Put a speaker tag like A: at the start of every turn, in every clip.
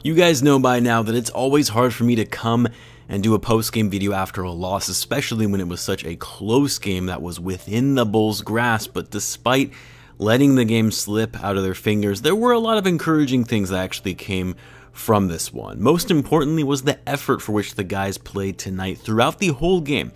A: You guys know by now that it's always hard for me to come and do a post-game video after a loss, especially when it was such a close game that was within the Bulls' grasp. But despite letting the game slip out of their fingers, there were a lot of encouraging things that actually came from this one. Most importantly was the effort for which the guys played tonight throughout the whole game.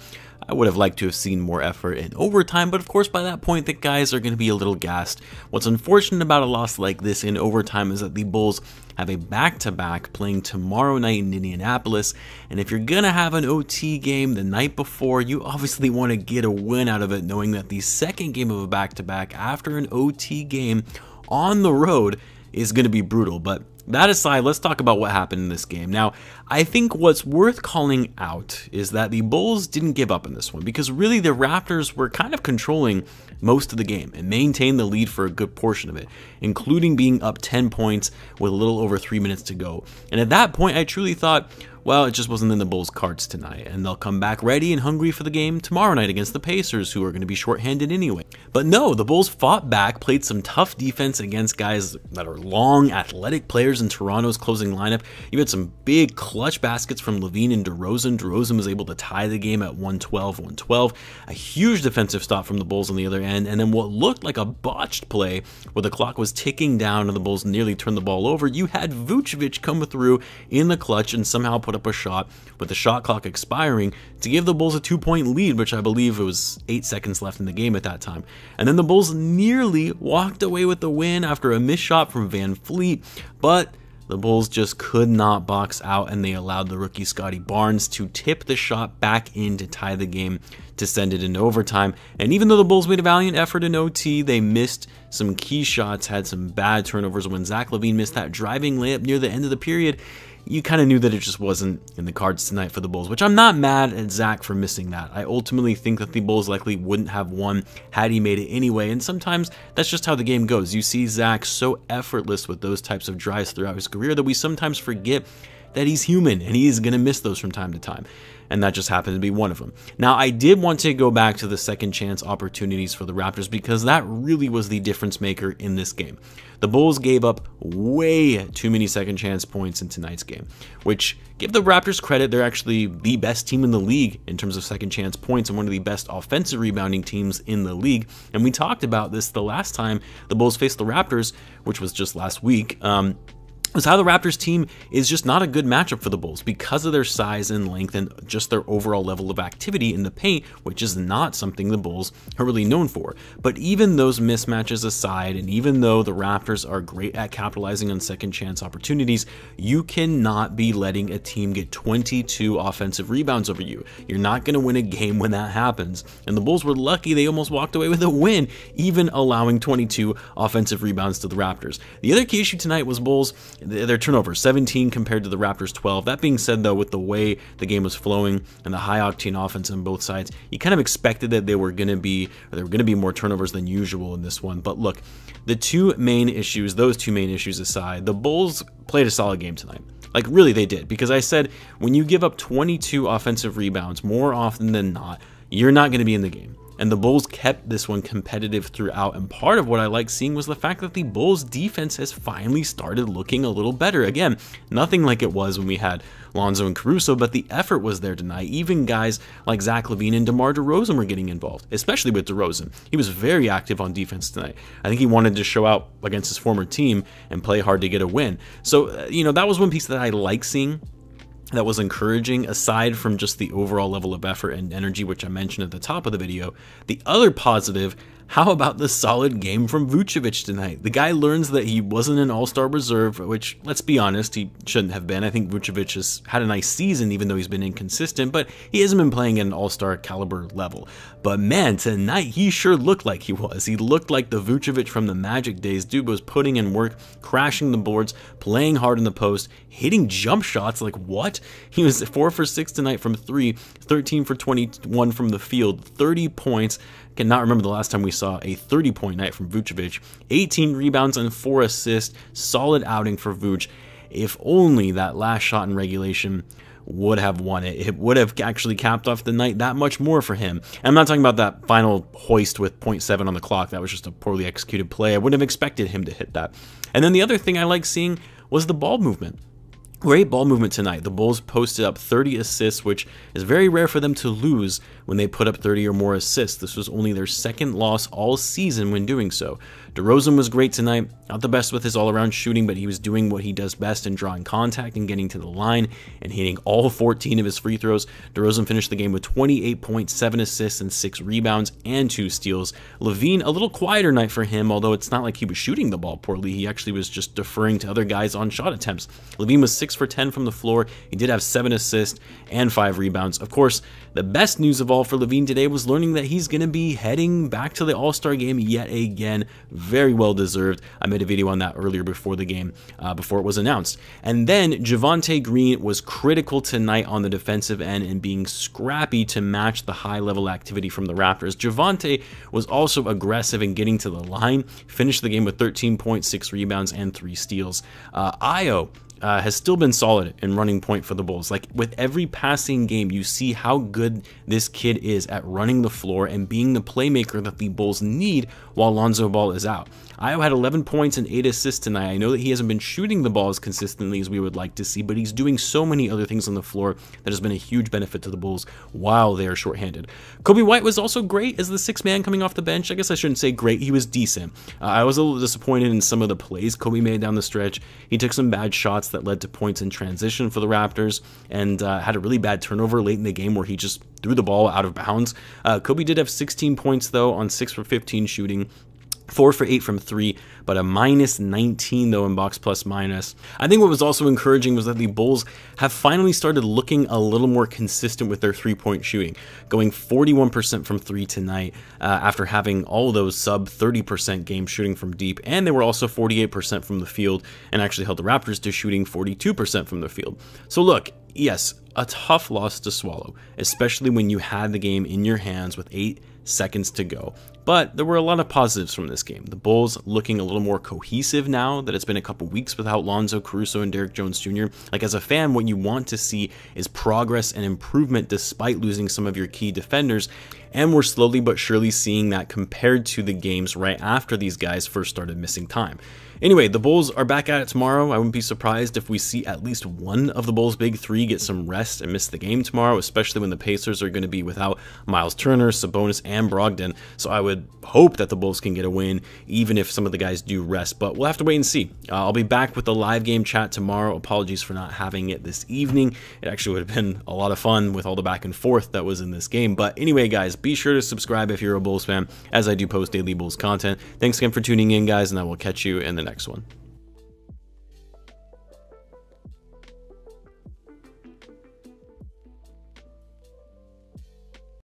A: I would have liked to have seen more effort in overtime, but of course by that point the guys are going to be a little gassed. What's unfortunate about a loss like this in overtime is that the Bulls have a back-to-back playing tomorrow night in Indianapolis, and if you're going to have an OT game the night before, you obviously want to get a win out of it, knowing that the second game of a back-to-back after an OT game on the road is going to be brutal. But that aside, let's talk about what happened in this game. Now, I think what's worth calling out is that the Bulls didn't give up in this one, because really the Raptors were kind of controlling most of the game and maintained the lead for a good portion of it, including being up 10 points with a little over 3 minutes to go. And at that point, I truly thought, well, it just wasn't in the Bulls' cards tonight, and they'll come back ready and hungry for the game tomorrow night against the Pacers, who are going to be shorthanded anyway. But no, the Bulls fought back, played some tough defense against guys that are long, athletic players in Toronto's closing lineup. You had some big clutch baskets from Lavine and DeRozan. DeRozan was able to tie the game at 112-112. A huge defensive stop from the Bulls on the other end, and then what looked like a botched play where the clock was ticking down and the Bulls nearly turned the ball over. You had Vucevic come through in the clutch and somehow put up a shot with the shot clock expiring to give the Bulls a 2-point lead, which I believe it was 8 seconds left in the game at that time. And then the Bulls nearly walked away with the win after a missed shot from Van Fleet, but the Bulls just could not box out, and they allowed the rookie Scotty Barnes to tip the shot back in to tie the game to send it into overtime. And even though the Bulls made a valiant effort in OT, they missed some key shots, had some bad turnovers. When Zach Lavine missed that driving layup near the end of the period, you kind of knew that it just wasn't in the cards tonight for the Bulls, which I'm not mad at Zach for missing that. I ultimately think that the Bulls likely wouldn't have won had he made it anyway, and sometimes that's just how the game goes. You see Zach so effortless with those types of drives throughout his career that we sometimes forget that he's human and he's going to miss those from time to time. And that just happened to be one of them. Now, I did want to go back to the second chance opportunities for the Raptors, because that really was the difference maker in this game. The Bulls gave up way too many second chance points in tonight's game, which, give the Raptors credit, they're actually the best team in the league in terms of second chance points and one of the best offensive rebounding teams in the league. And we talked about this the last time the Bulls faced the Raptors, which was just last week. Was how the Raptors team is just not a good matchup for the Bulls because of their size and length and just their overall level of activity in the paint, which is not something the Bulls are really known for. But even those mismatches aside, and even though the Raptors are great at capitalizing on second chance opportunities, you cannot be letting a team get 22 offensive rebounds over you. You're not going to win a game when that happens. And the Bulls were lucky they almost walked away with a win, even allowing 22 offensive rebounds to the Raptors. The other key issue tonight was Bulls, their turnovers, 17 compared to the Raptors 12. That being said, though, with the way the game was flowing and the high-octane offense on both sides, you kind of expected that there were going to be more turnovers than usual in this one. But look, those two main issues aside, the Bulls played a solid game tonight. Like, really, they did. Because I said, when you give up 22 offensive rebounds, more often than not, you're not going to be in the game. And the Bulls kept this one competitive throughout, and part of what I like seeing was the fact that the Bulls defense has finally started looking a little better. Again, nothing like it was when we had Lonzo and Caruso, but the effort was there tonight. Even guys like Zach Lavine and DeMar DeRozan were getting involved, especially with DeRozan. He was very active on defense tonight. I think he wanted to show out against his former team and play hard to get a win. So, that was one piece that I like seeing, that was encouraging, aside from just the overall level of effort and energy, which I mentioned at the top of the video. The other positive, how about the solid game from Vucevic tonight? The guy learns that he wasn't an all-star reserve, which, let's be honest, he shouldn't have been. I think Vucevic has had a nice season, even though he's been inconsistent, but he hasn't been playing at an all-star caliber level. But man, tonight he sure looked like he was. He looked like the Vucevic from the Magic days. Dude was putting in work, crashing the boards, playing hard in the post, hitting jump shots. Like, what? He was 4 for 6 tonight from 3, 13 for 21 from the field, 30 points. Cannot remember the last time we saw a 30-point night from Vucevic. 18 rebounds and 4 assists. Solid outing for Vuce. If only that last shot in regulation would have won it. It would have actually capped off the night that much more for him. And I'm not talking about that final hoist with 0.7 on the clock. That was just a poorly executed play. I wouldn't have expected him to hit that. And then the other thing I like seeing was the ball movement. Great ball movement tonight. The Bulls posted up 30 assists, which is very rare for them to lose when they put up 30 or more assists. This was only their second loss all season when doing so. DeRozan was great tonight, not the best with his all-around shooting, but he was doing what he does best in drawing contact and getting to the line and hitting all 14 of his free throws. DeRozan finished the game with 28 points, 7 assists, and 6 rebounds, and 2 steals. Lavine, a little quieter night for him, although it's not like he was shooting the ball poorly. He actually was just deferring to other guys on shot attempts. Lavine was 6 for 10 from the floor. He did have 7 assists and 5 rebounds. Of course, the best news of all for Lavine today was learning that he's going to be heading back to the All-Star game yet again. Very well deserved. I made a video on that earlier before the game, before it was announced. And then Javonte Green was critical tonight on the defensive end and being scrappy to match the high-level activity from the Raptors. Javonte was also aggressive in getting to the line, finished the game with 13 points, 6 rebounds, and 3 steals. Io has still been solid in running point for the Bulls. Like, with every passing game, you see how good this kid is at running the floor and being the playmaker that the Bulls need while Lonzo Ball is out. Io had 11 points and 8 assists tonight. I know that he hasn't been shooting the ball as consistently as we would like to see, but he's doing so many other things on the floor that has been a huge benefit to the Bulls while they are shorthanded. Coby White was also great as the 6th man coming off the bench. I guess I shouldn't say great. He was decent. I was a little disappointed in some of the plays Coby made down the stretch. He took some bad shots that led to points in transition for the Raptors and had a really bad turnover late in the game where he just threw the ball out of bounds. Coby did have 16 points, though, on 6 for 15 shooting. 4 for 8 from 3, but a minus 19 though in box plus minus. I think what was also encouraging was that the Bulls have finally started looking a little more consistent with their 3-point shooting, going 41% from 3 tonight after having all those sub 30% games shooting from deep, and they were also 48% from the field and actually held the Raptors to shooting 42% from the field. So look, yes, a tough loss to swallow, especially when you had the game in your hands with 8 seconds to go. But there were a lot of positives from this game. The Bulls looking a little more cohesive now that it's been a couple weeks without Lonzo, Caruso, and Derrick Jones Jr. Like, as a fan, what you want to see is progress and improvement despite losing some of your key defenders. And we're slowly but surely seeing that compared to the games right after these guys first started missing time. Anyway, the Bulls are back at it tomorrow. I wouldn't be surprised if we see at least one of the Bulls' big 3 get some rest and miss the game tomorrow, especially when the Pacers are going to be without Miles Turner, Sabonis, and Brogdon. So I would hope that the Bulls can get a win, even if some of the guys do rest, but we'll have to wait and see. I'll be back with the live game chat tomorrow. Apologies for not having it this evening. It actually would have been a lot of fun with all the back and forth that was in this game. But anyway, guys, be sure to subscribe if you're a Bulls fan, as I do post daily Bulls content. Thanks again for tuning in, guys, and I will catch you in the next one.